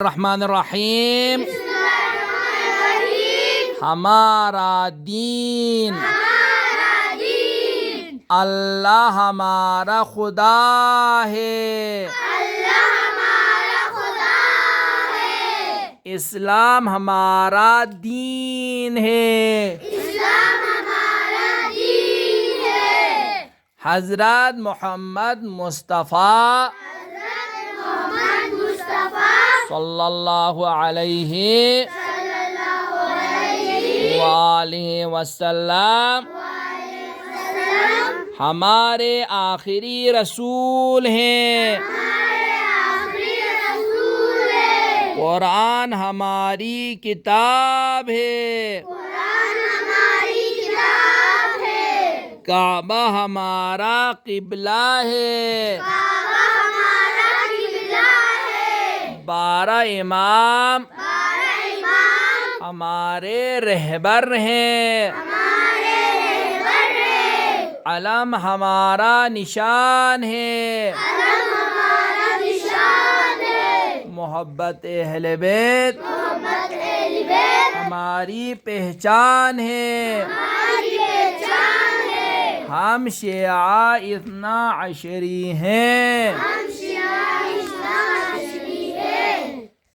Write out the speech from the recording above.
الرحمن الرحیم ہمارا دین اللہ ہمارا خدا ہے، اسلام ہمارا دین ہے، حضرت محمد مصطفیٰ صلی اللہ علیہ وآلہ وسلم ہمارے آخری رسول ہیں۔ قرآن ہماری کتاب ہے، کعبہ ہمارا قبلہ ہے، 12 امام ہمارے رہبر ہیں، علم ہمارا نشان ہے، محبت اہل بیت ہماری پہچان ہے، ہم شیعہ اثنا عشری ہیں۔